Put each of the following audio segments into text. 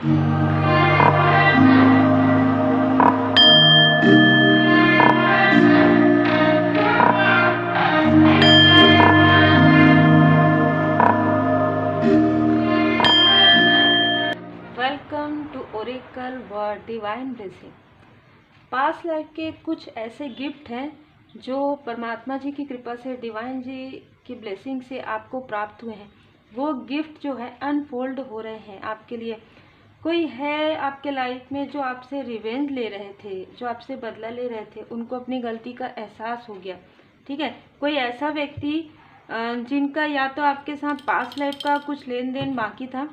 Welcome to oracle word divine blessing. Past life के कुछ ऐसे गिफ्ट हैं जो परमात्मा जी की कृपा से, डिवाइन जी की ब्लेसिंग से आपको प्राप्त हुए हैं। वो गिफ्ट जो है अनफोल्ड हो रहे हैं आपके लिए। कोई है आपके लाइफ में जो आपसे रिवेंज ले रहे थे, जो आपसे बदला ले रहे थे, उनको अपनी गलती का एहसास हो गया। ठीक है, कोई ऐसा व्यक्ति जिनका या तो आपके साथ पास्ट लाइफ का कुछ लेन देन बाकी था,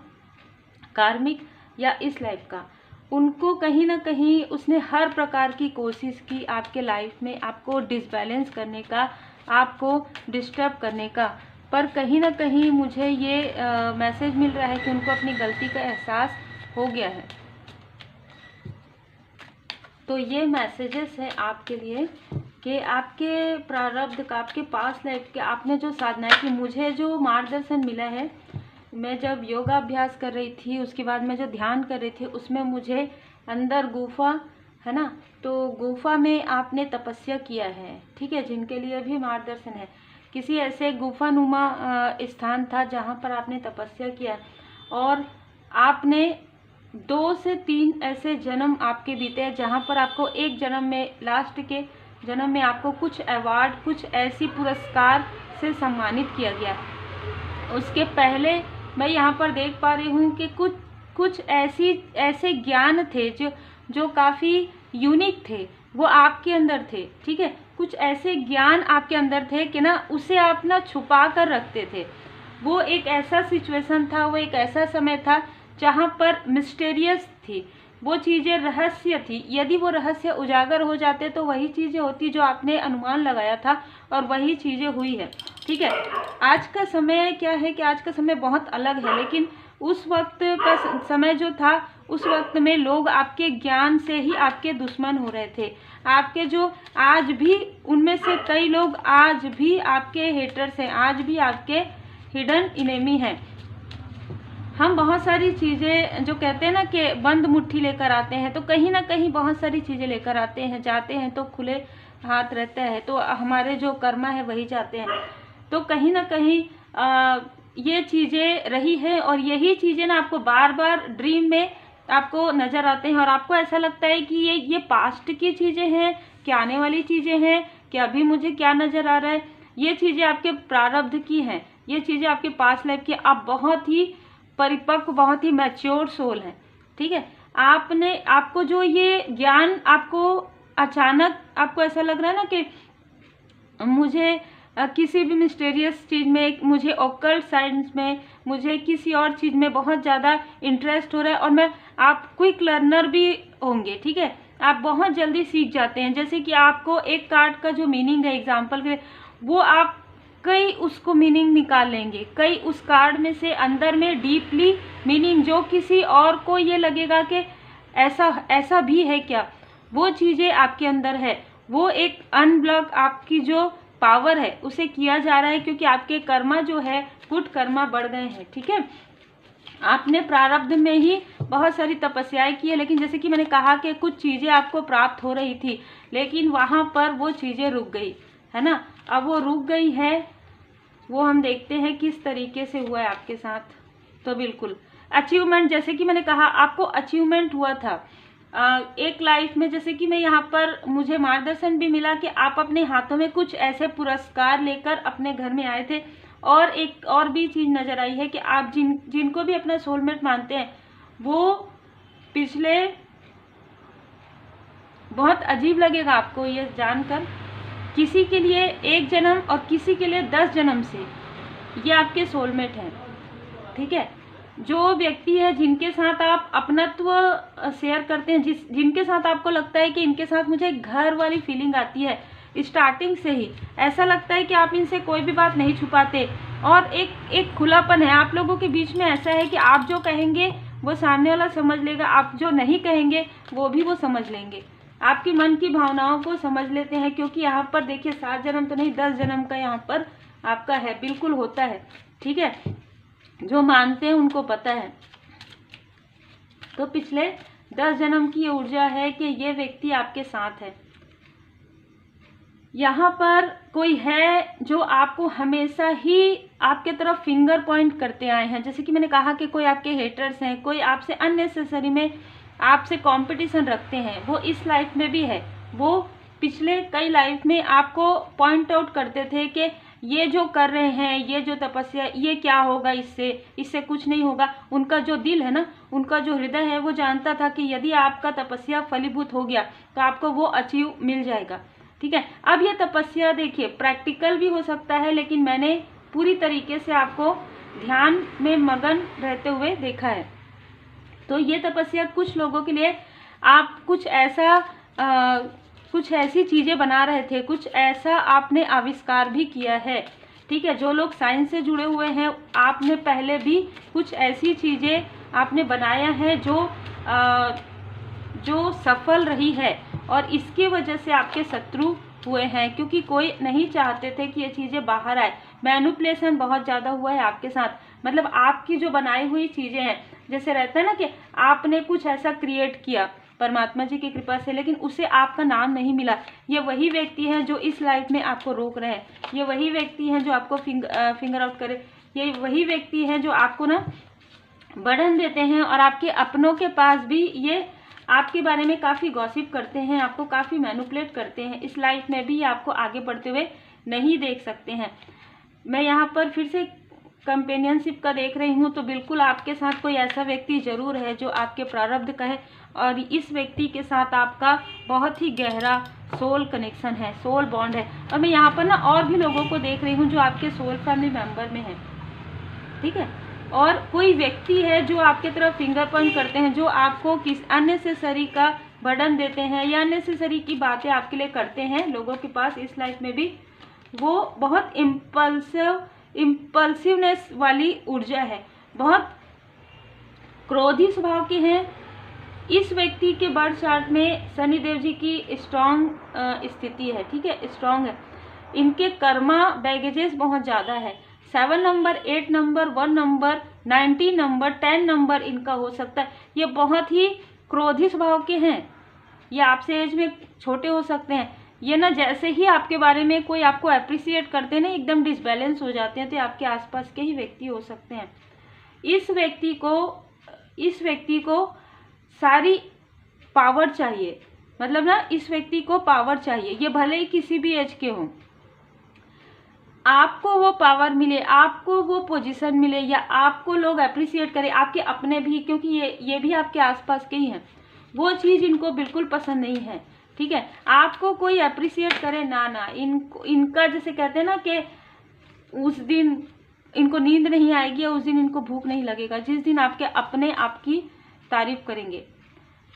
कार्मिक या इस लाइफ का, उनको कहीं ना कहीं उसने हर प्रकार की कोशिश की आपके लाइफ में आपको डिसबैलेंस करने का, आपको डिस्टर्ब करने का, पर कहीं ना कहीं मुझे ये मैसेज मिल रहा है कि उनको अपनी गलती का एहसास हो गया है। तो ये मैसेजेस है आपके लिए कि आपके प्रारब्ध का, आपके पास्ट लाइफ के, आपने जो साधना की, मुझे जो मार्गदर्शन मिला है, मैं जब योगा अभ्यास कर रही थी, उसके बाद मैं जो ध्यान कर रही थी, उसमें मुझे अंदर गुफा है ना, तो गुफा में आपने तपस्या किया है। ठीक है, जिनके लिए भी मार्गदर्शन है, किसी ऐसे गुफानुमा स्थान था जहाँ पर आपने तपस्या किया और आपने 2 से 3 ऐसे जन्म आपके बीते हैं जहाँ पर आपको एक जन्म में, लास्ट के जन्म में आपको कुछ अवार्ड, कुछ ऐसी पुरस्कार से सम्मानित किया गया। उसके पहले मैं यहाँ पर देख पा रही हूँ कि कुछ ऐसे ज्ञान थे जो काफ़ी यूनिक थे, वो आपके अंदर थे। ठीक है, कुछ ऐसे ज्ञान आपके अंदर थे कि ना उसे आप ना छुपा कर रखते थे। वो एक ऐसा सिचुएशन था, वो एक ऐसा समय था जहाँ पर मिस्टेरियस थी, वो चीज़ें रहस्य थी। यदि वो रहस्य उजागर हो जाते तो वही चीज़ें होती जो आपने अनुमान लगाया था और वही चीज़ें हुई है। ठीक है, आज का समय क्या है कि आज का समय बहुत अलग है, लेकिन उस वक्त का समय जो था, उस वक्त में लोग आपके ज्ञान से ही आपके दुश्मन हो रहे थे। आपके जो आज भी, उनमें से कई लोग आज भी आपके हेटर्स हैं, आज भी आपके हिडन इनेमी हैं। हम बहुत सारी चीज़ें, जो कहते हैं ना कि बंद मुट्ठी लेकर आते हैं, तो कहीं ना कहीं बहुत सारी चीज़ें लेकर आते हैं, जाते हैं तो खुले हाथ रहते हैं, तो हमारे जो कर्मा है वही जाते हैं। तो कहीं ना कहीं ये चीज़ें रही है और यही चीज़ें ना आपको बार बार ड्रीम में आपको नज़र आते हैं और आपको ऐसा लगता है कि ये पास्ट की चीज़ें हैं, क्या आने वाली चीज़ें हैं, कि अभी मुझे क्या नज़र आ रहा है। ये चीज़ें आपके प्रारब्ध की हैं, ये चीज़ें आपके पास्ट लाइफ की। आप बहुत ही परिपक्व, बहुत ही मैच्योर सोल हैं। ठीक है, आपको जो ये ज्ञान, आपको अचानक आपको ऐसा लग रहा है ना कि मुझे किसी भी मिस्टीरियस चीज़ में, मुझे ऑकल्ट साइंस में, मुझे किसी और चीज़ में बहुत ज़्यादा इंटरेस्ट हो रहा है और आप क्विक लर्नर भी होंगे। ठीक है, आप बहुत जल्दी सीख जाते हैं। जैसे कि आपको एक कार्ड का जो मीनिंग है, एग्जाम्पल के लिए, वो आप कई उसको मीनिंग निकाल लेंगे, कई उस कार्ड में से अंदर में डीपली मीनिंग, जो किसी और को ये लगेगा कि ऐसा भी है क्या, वो चीज़ें आपके अंदर है। वो एक अनब्लॉक आपकी जो पावर है उसे किया जा रहा है, क्योंकि आपके कर्मा जो है, गुड कर्मा बढ़ गए हैं। ठीक है, आपने प्रारब्ध में ही बहुत सारी तपस्याएं की है, लेकिन जैसे कि मैंने कहा कि कुछ चीज़ें आपको प्राप्त हो रही थी, लेकिन वहाँ पर वो चीज़ें रुक गई है ना। अब वो रुक गई है, वो हम देखते हैं किस तरीके से हुआ है आपके साथ। तो बिल्कुल अचीवमेंट, जैसे कि मैंने कहा, आपको अचीवमेंट हुआ था एक लाइफ में। जैसे कि मैं यहाँ पर, मुझे मार्गदर्शन भी मिला कि आप अपने हाथों में कुछ ऐसे पुरस्कार लेकर अपने घर में आए थे। और एक और भी चीज़ नज़र आई है कि आप जिनको भी अपना सोलमेट मानते हैं, वो पिछले, बहुत अजीब लगेगा आपको ये जानकर, किसी के लिए 1 जन्म और किसी के लिए 10 जन्म से ये आपके सोलमेट हैं। ठीक है, जो व्यक्ति है जिनके साथ आप अपनत्व शेयर करते हैं, जिनके साथ आपको लगता है कि इनके साथ मुझे घर वाली फीलिंग आती है, स्टार्टिंग से ही ऐसा लगता है कि आप इनसे कोई भी बात नहीं छुपाते और एक खुलापन है आप लोगों के बीच में। ऐसा है कि आप जो कहेंगे वो सामने वाला समझ लेगा, आप जो नहीं कहेंगे वो भी वो समझ लेंगे, आपकी मन की भावनाओं को समझ लेते हैं। क्योंकि यहाँ पर देखिए 7 जन्म तो नहीं, 10 जन्म का यहाँ पर आपका है, बिल्कुल होता है। ठीक है, जो मानते हैं उनको पता है। तो पिछले 10 जन्म की ये ऊर्जा है कि ये व्यक्ति आपके साथ है। यहाँ पर कोई है जो आपको हमेशा ही आपके तरफ फिंगर पॉइंट करते आए हैं। जैसे कि मैंने कहा कि कोई आपके हेटर्स हैं, कोई आपसे अननेसेसरी में आपसे कंपटीशन रखते हैं, वो इस लाइफ में भी है। वो पिछले कई लाइफ में आपको पॉइंट आउट करते थे कि ये जो कर रहे हैं, ये जो तपस्या, ये क्या होगा, इससे कुछ नहीं होगा। उनका जो दिल है ना, उनका जो हृदय है, वो जानता था कि यदि आपका तपस्या फलीभूत हो गया तो आपको वो अचीव मिल जाएगा। ठीक है, अब ये तपस्या देखिए प्रैक्टिकल भी हो सकता है, लेकिन मैंने पूरी तरीके से आपको ध्यान में मगन रहते हुए देखा है। तो ये तपस्या कुछ लोगों के लिए आप कुछ ऐसी चीज़ें बना रहे थे, कुछ ऐसा आपने आविष्कार भी किया है। ठीक है, जो लोग साइंस से जुड़े हुए हैं, आपने पहले भी कुछ ऐसी चीज़ें आपने बनाया है जो सफल रही है, और इसकी वजह से आपके शत्रु हुए हैं, क्योंकि कोई नहीं चाहते थे कि ये चीज़ें बाहर आए। मैनिपुलेशन बहुत ज़्यादा हुआ है आपके साथ। मतलब आपकी जो बनाई हुई चीज़ें हैं, जैसे रहता है ना कि आपने कुछ ऐसा क्रिएट किया परमात्मा जी की कृपा से, लेकिन उसे आपका नाम नहीं मिला। ये वही व्यक्ति हैं जो इस लाइफ में आपको रोक रहे हैं, ये वही व्यक्ति हैं जो आपको फिंगर आउट करे, ये वही व्यक्ति हैं जो आपको ना बर्डन देते हैं, और आपके अपनों के पास भी ये आपके बारे में काफ़ी गॉसिप करते हैं, आपको काफ़ी मैनिपुलेट करते हैं। इस लाइफ में भी आपको आगे बढ़ते हुए नहीं देख सकते हैं। मैं यहाँ पर फिर से कंपेनियनशिप का देख रही हूँ, तो बिल्कुल आपके साथ कोई ऐसा व्यक्ति ज़रूर है जो आपके प्रारब्ध का है, और इस व्यक्ति के साथ आपका बहुत ही गहरा सोल कनेक्शन है, सोल बॉन्ड है। और मैं यहाँ पर ना और भी लोगों को देख रही हूँ जो आपके सोल फैमिली मेम्बर में है। ठीक है, और कोई व्यक्ति है जो आपके तरफ फिंगर पॉइंट करते हैं, जो आपको किस अननेसेसरी का बर्डन देते हैं या अननेसेसरी की बातें आपके लिए करते हैं। लोगों के पास इस लाइफ में भी वो बहुत इम्पल्सिवनेस वाली ऊर्जा है, बहुत क्रोधी स्वभाव के हैं। इस व्यक्ति के बर्थ चार्ट में शनिदेव जी की स्ट्रॉन्ग स्थिति है। ठीक है, स्ट्रॉन्ग है। इनके कर्मा बैगेजेस बहुत ज़्यादा है। 7 number, 8 number, 1 number, 19 number, 10 number इनका हो सकता है। ये बहुत ही क्रोधी स्वभाव के हैं। ये आपसे एज में छोटे हो सकते हैं। ये ना जैसे ही आपके बारे में कोई आपको अप्रिसिएट करते हैं ना, एकदम डिसबैलेंस हो जाते हैं। तो आपके आसपास के ही व्यक्ति हो सकते हैं। इस व्यक्ति को सारी पावर चाहिए। मतलब ना इस व्यक्ति को पावर चाहिए, ये भले ही किसी भी एज के हों। आपको वो पावर मिले, आपको वो पोजीशन मिले, या आपको लोग अप्रिसिएट करें, आपके अपने भी, क्योंकि ये भी आपके आसपास के ही हैं। वो चीज़ इनको बिल्कुल पसंद नहीं है। ठीक है, आपको कोई अप्रिसिएट करे ना, इनका जैसे कहते हैं ना कि उस दिन इनको नींद नहीं आएगी, या उस दिन इनको भूख नहीं लगेगा जिस दिन आपके अपने आपकी तारीफ करेंगे,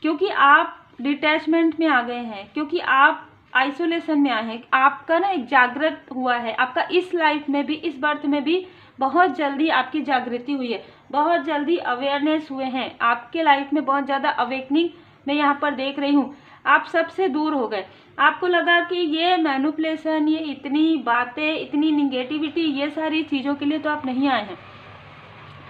क्योंकि आप डिटैचमेंट में आ गए हैं, क्योंकि आप आइसोलेशन में आए हैं। आपका ना एक जागृत हुआ है, आपका इस लाइफ में भी, इस बर्थ में भी बहुत जल्दी आपकी जागृति हुई है, बहुत जल्दी अवेयरनेस हुए हैं आपके लाइफ में, बहुत ज़्यादा अवेकनिंग मैं यहाँ पर देख रही हूँ। आप सबसे दूर हो गए। आपको लगा कि ये मैनिपुलेशन, ये इतनी बातें, इतनी निगेटिविटी, ये सारी चीज़ों के लिए तो आप नहीं आए हैं।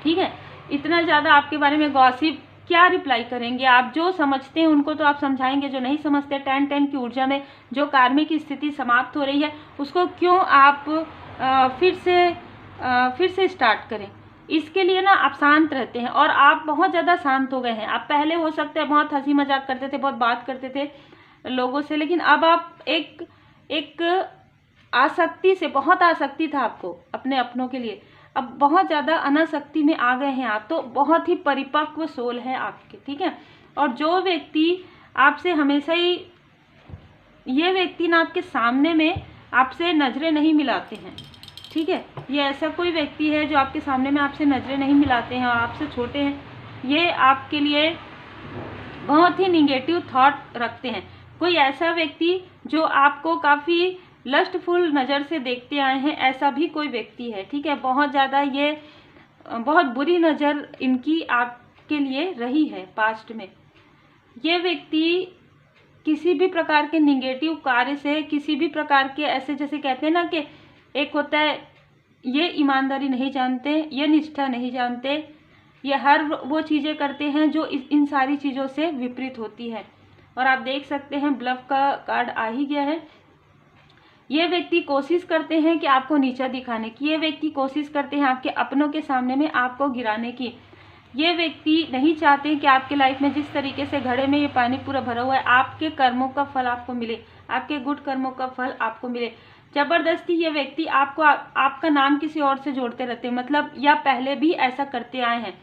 ठीक है, इतना ज़्यादा आपके बारे में गॉसिप क्या रिप्लाई करेंगे। आप जो समझते हैं उनको तो आप समझाएंगे, जो नहीं समझते 10-10 की ऊर्जा में जो कार्मिक की स्थिति समाप्त हो रही है उसको क्यों आप फिर से स्टार्ट करें। इसके लिए ना आप शांत रहते हैं, और आप बहुत ज़्यादा शांत हो गए हैं। आप पहले हो सकते हैं बहुत हंसी मजाक करते थे, बहुत बात करते थे लोगों से, लेकिन अब आप एक आसक्ति से, बहुत आसक्ति था आपको अपने अपनों के लिए, अब बहुत ज़्यादा अनासक्ति में आ गए हैं आप। तो बहुत ही परिपक्व सोल है आपके। ठीक है, और जो व्यक्ति आपसे हमेशा ही, ये व्यक्ति ना आपके सामने में आपसे नज़रें नहीं मिलाते हैं। ठीक है, ये ऐसा कोई व्यक्ति है जो आपके सामने में आपसे नज़रें नहीं मिलाते हैं और आपसे छोटे हैं। ये आपके लिए बहुत ही निगेटिव थॉट रखते हैं। कोई ऐसा व्यक्ति जो आपको काफ़ी लस्टफुल नज़र से देखते आए हैं, ऐसा भी कोई व्यक्ति है। ठीक है, बहुत ज़्यादा ये बहुत बुरी नज़र इनकी आपके लिए रही है पास्ट में। ये व्यक्ति किसी भी प्रकार के निगेटिव कार्य से, किसी भी प्रकार के ऐसे, जैसे कहते हैं ना कि एक होता है ये ईमानदारी नहीं जानते, ये निष्ठा नहीं जानते, ये हर वो चीज़ें करते हैं जो इन सारी चीज़ों से विपरीत होती है। और आप देख सकते हैं ब्लफ का कार्ड आ ही गया है। ये व्यक्ति कोशिश करते हैं कि आपको नीचा दिखाने की, ये व्यक्ति कोशिश करते हैं आपके अपनों के सामने में आपको गिराने की। ये व्यक्ति नहीं चाहते कि आपके लाइफ में जिस तरीके से घड़े में ये पानी पूरा भरा हुआ है, आपके कर्मों का फल आपको मिले, आपके गुड कर्मों का फल आपको मिले। जबरदस्ती ये व्यक्ति आपको आपका नाम किसी और से जोड़ते रहते हैं, मतलब या पहले भी ऐसा करते आए हैं।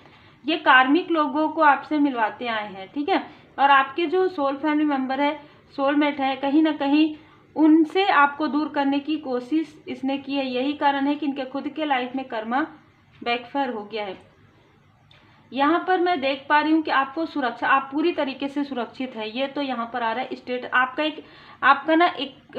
ये कार्मिक लोगों को आपसे मिलवाते आए हैं, ठीक है। और आपके जो सोल फैमिली मेंबर है, सोलमेट है, कहीं ना कहीं उनसे आपको दूर करने की कोशिश इसने की है। यही कारण है कि इनके खुद के लाइफ में कर्मा बैकफायर हो गया है। यहाँ पर मैं देख पा रही हूँ कि आपको सुरक्षा, आप पूरी तरीके से सुरक्षित है। ये तो यहाँ पर आ रहा है स्टेट आपका ना एक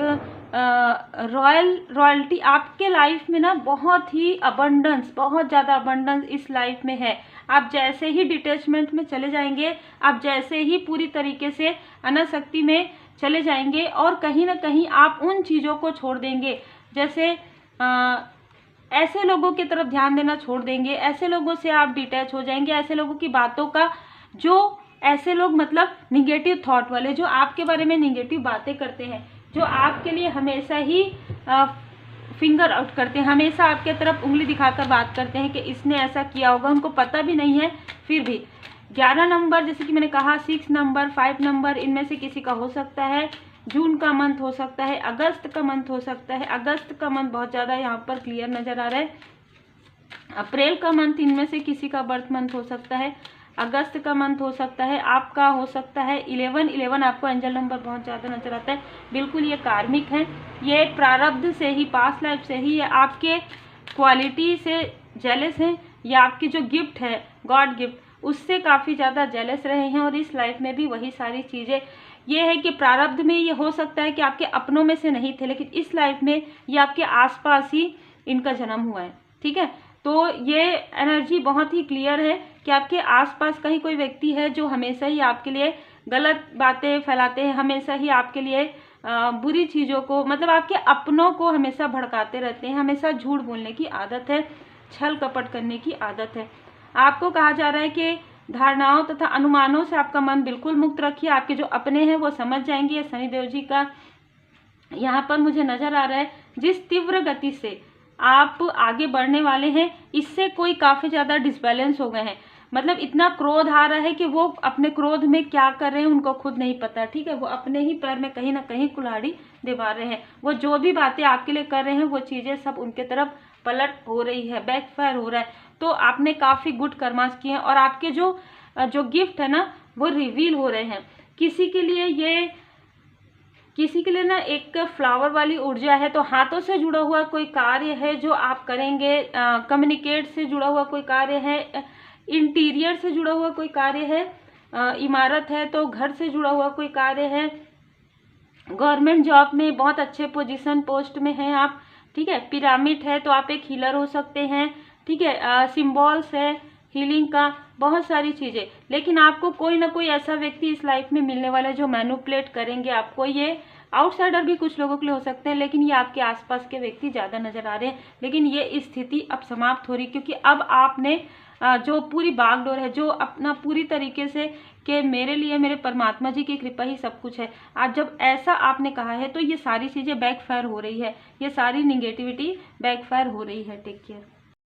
रॉयल्टी आपके लाइफ में ना बहुत ही अबंडेंस, बहुत ज़्यादा अबंडेंस इस लाइफ में है। आप जैसे ही डिटैचमेंट में चले जाएंगे, आप जैसे ही पूरी तरीके से अनासक्ति में चले जाएंगे और कहीं ना कहीं आप उन चीज़ों को छोड़ देंगे, जैसे ऐसे लोगों की तरफ ध्यान देना छोड़ देंगे, ऐसे लोगों से आप डिटैच हो जाएंगे, ऐसे लोगों की बातों का, जो ऐसे लोग मतलब निगेटिव थॉट वाले, जो आपके बारे में निगेटिव बातें करते हैं, जो आपके लिए हमेशा ही फिंगर आउट करते हैं, हमेशा आपके तरफ उंगली दिखाकर बात करते हैं कि इसने ऐसा किया होगा, उनको पता भी नहीं है फिर भी। 11 नंबर, जैसे कि मैंने कहा, 6 नंबर, 5 नंबर, इनमें से किसी का हो सकता है। जून का मंथ हो सकता है, अगस्त का मंथ हो सकता है। अगस्त का मंथ बहुत ज़्यादा यहाँ पर क्लियर नज़र आ रहा है। अप्रैल का मंथ, इनमें से किसी का बर्थ मंथ हो सकता है। अगस्त का मंथ हो सकता है, आपका हो सकता है। 11 आपको एंजल नंबर बहुत ज़्यादा नजर आता है। बिल्कुल ये कार्मिक है, ये प्रारब्ध से ही, पास्ट लाइफ से ही, ये आपके क्वालिटी से जेलस हैं, या आपकी जो गिफ्ट है, गॉड गिफ्ट, उससे काफ़ी ज़्यादा जेलस रहे हैं। और इस लाइफ में भी वही सारी चीज़ें, ये है कि प्रारब्ध में ये हो सकता है कि आपके अपनों में से नहीं थे, लेकिन इस लाइफ में ये आपके आसपास ही इनका जन्म हुआ है, ठीक है। तो ये एनर्जी बहुत ही क्लियर है कि आपके आसपास कहीं कोई व्यक्ति है जो हमेशा ही आपके लिए गलत बातें फैलाते हैं, हमेशा ही आपके लिए बुरी चीज़ों को, मतलब आपके अपनों को हमेशा भड़काते रहते हैं, हमेशा झूठ बोलने की आदत है, छल कपट करने की आदत है। आपको कहा जा रहा है कि धारणाओं तथा अनुमानों से आपका मन बिल्कुल मुक्त रखिए। आपके जो अपने हैं वो समझ जाएंगे। ये शनिदेव जी का यहाँ पर मुझे नजर आ रहा है। जिस तीव्र गति से आप आगे बढ़ने वाले हैं, इससे कोई काफ़ी ज़्यादा डिसबैलेंस हो गए हैं, मतलब इतना क्रोध आ रहा है कि वो अपने क्रोध में क्या कर रहे हैं उनको खुद नहीं पता, ठीक है। वो अपने ही पैर में कहीं ना कहीं कुल्हाड़ी दबा रहे हैं। वो जो भी बातें आपके लिए कर रहे हैं, वो चीज़ें सब उनके तरफ पलट हो रही है, बैकफायर हो रहा है। तो आपने काफ़ी गुड कर्मास किए हैं और आपके जो गिफ्ट है ना, वो रिवील हो रहे हैं। किसी के लिए ना एक फ्लावर वाली ऊर्जा है, तो हाथों से जुड़ा हुआ कोई कार्य है जो आप करेंगे, कम्युनिकेट से जुड़ा हुआ कोई कार्य है, इंटीरियर से जुड़ा हुआ कोई कार्य है, इमारत है तो घर से जुड़ा हुआ कोई कार्य है, गवर्नमेंट जॉब में बहुत अच्छे पोजीशन पोस्ट में हैं आप, ठीक है। पिरामिड है तो आप एक हीलर हो सकते हैं, ठीक है। सिंबल्स है हीलिंग का, बहुत सारी चीज़ें। लेकिन आपको कोई ना कोई ऐसा व्यक्ति इस लाइफ में मिलने वाला है जो मैनिपुलेट करेंगे आपको। ये आउटसाइडर भी कुछ लोगों के लिए हो सकते हैं, लेकिन ये आपके आसपास के व्यक्ति ज़्यादा नजर आ रहे हैं। लेकिन ये स्थिति अब समाप्त हो रही, क्योंकि अब आपने जो पूरी बागडोर है, जो अपना पूरी तरीके से कि मेरे लिए मेरे परमात्मा जी की कृपा ही सब कुछ है, आज जब ऐसा आपने कहा है तो ये सारी चीज़ें बैकफायर हो रही है, ये सारी निगेटिविटी बैकफायर हो रही है। Take care.